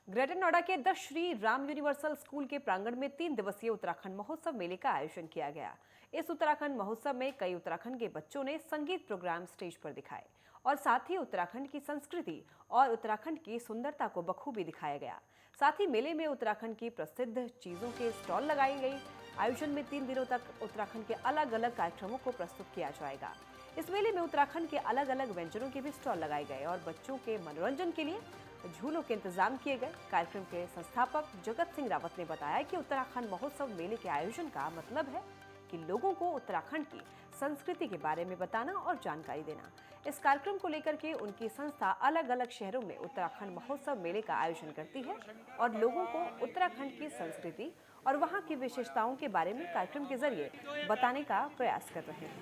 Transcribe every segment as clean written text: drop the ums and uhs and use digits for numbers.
Greater Noida के the Shri Ram universal school के प्रांगण में 3 दिवसीय उत्तराखंड महोत्सव मेले का आयोजन किया गया। इस उत्तराखंड महोत्सव में कई उत्तराखंड के बच्चों ने संगीत प्रोग्राम स्टेज पर दिखाए और साथ ही उत्तराखंड की संस्कृति और उत्तराखंड की सुंदरता को बखूबी दिखाया गया। साथ ही मेले में उत्तराखंड की प्रसिद्ध चीजों के स्टॉल लगाई गई। आयोजन में 3 दिनों तक उत्तराखंड के अलग अलग कार्यक्रमों को प्रस्तुत किया जाएगा। इस मेले में उत्तराखंड के अलग अलग व्यंजनों के भी स्टॉल लगाए गए और बच्चों के मनोरंजन के लिए झूलों के इंतजाम किए गए। कार्यक्रम के संस्थापक जगत सिंह रावत ने बताया कि उत्तराखंड महोत्सव मेले के आयोजन का मतलब है कि लोगों को उत्तराखंड की संस्कृति के बारे में बताना और जानकारी देना। इस कार्यक्रम को लेकर के उनकी संस्था अलग अलग शहरों में उत्तराखंड महोत्सव मेले का आयोजन करती है और लोगों को उत्तराखंड की संस्कृति और वहां की विशेषताओं के बारे में कार्यक्रम के जरिए बताने का प्रयास कर रहे हैं।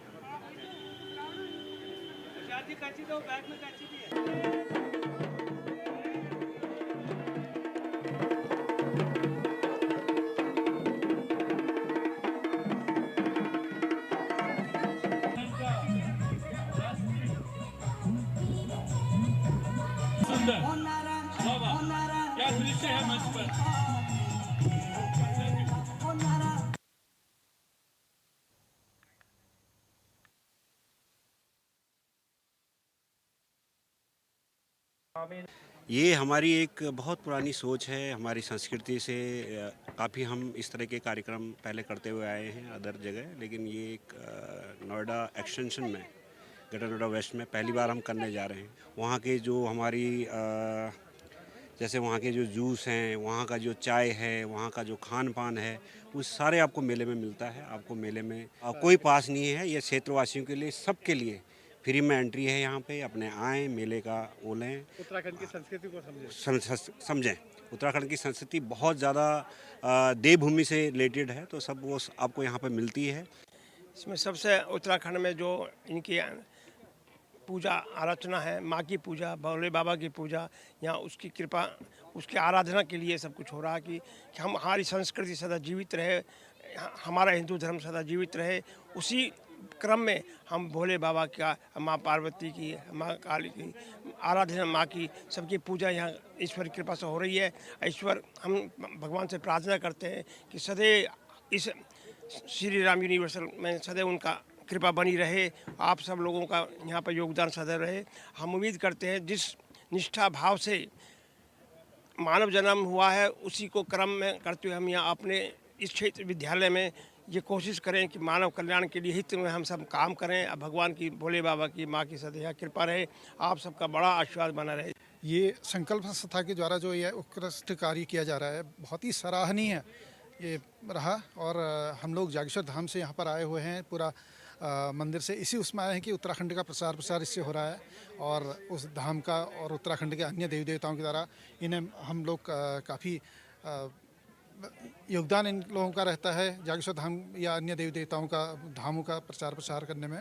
क्या दृश्य है मंच पर। ये हमारी एक बहुत पुरानी सोच है। हमारी संस्कृति से काफ़ी हम इस तरह के कार्यक्रम पहले करते हुए आए हैं अदर जगह, लेकिन ये एक नोएडा एक्सटेंशन में, ग्रेटर नोएडा वेस्ट में पहली बार हम करने जा रहे हैं। वहाँ के जो हमारी जैसे वहाँ के जो जूस हैं, वहाँ का जो चाय है, वहाँ का जो खान पान है, वो सारे आपको मेले में मिलता है। आपको मेले में कोई पास नहीं है। ये क्षेत्रवासियों के लिए, सबके लिए फ्री में एंट्री है। यहाँ पे अपने आएँ, मेले का वो लें, उत्तराखंड की संस्कृति को समझें। उत्तराखंड की संस्कृति बहुत ज़्यादा देवभूमि से रिलेटेड है, तो सब वो आपको यहाँ पे मिलती है। इसमें सबसे उत्तराखंड में जो इनकी पूजा आराधना है, माँ की पूजा, भोले बाबा की पूजा, यहाँ उसकी कृपा, उसकी आराधना के लिए सब कुछ हो रहा है कि हमारी संस्कृति सदा जीवित रहे, हमारा हिंदू धर्म सदा जीवित रहे। उसी क्रम में हम भोले बाबा का, माँ पार्वती की, माँ काली की आराधना, माँ की सबकी पूजा यहाँ ईश्वर की कृपा से हो रही है। ईश्वर, हम भगवान से प्रार्थना करते हैं कि सदैव इस श्री राम यूनिवर्सल में सदैव उनका कृपा बनी रहे, आप सब लोगों का यहाँ पर योगदान सदैव रहे। हम उम्मीद करते हैं जिस निष्ठा भाव से मानव जन्म हुआ है उसी को क्रम में करते हुए हम यहाँ अपने इस क्षेत्र विद्यालय में ये कोशिश करें कि मानव कल्याण के लिए हित में हम सब काम करें। अब भगवान की, भोले बाबा की, माँ की सदैव कृपा रहे, आप सबका बड़ा आशीर्वाद बना रहे। ये संकल्प संस्था के द्वारा जो ये उत्कृष्ट कार्य किया जा रहा है, बहुत ही सराहनीय ये रहा। और हम लोग जागेश्वर धाम से यहाँ पर आए हुए हैं, पूरा मंदिर से इसी उसमें आए हैं कि उत्तराखंड का प्रसार इससे हो रहा है और उस धाम का और उत्तराखंड के अन्य देवी देवताओं के द्वारा इन्हें हम लोग काफ़ी योगदान इन लोगों का रहता है जागेश्वर धाम या अन्य देवी देवताओं का धामों का प्रचार करने में।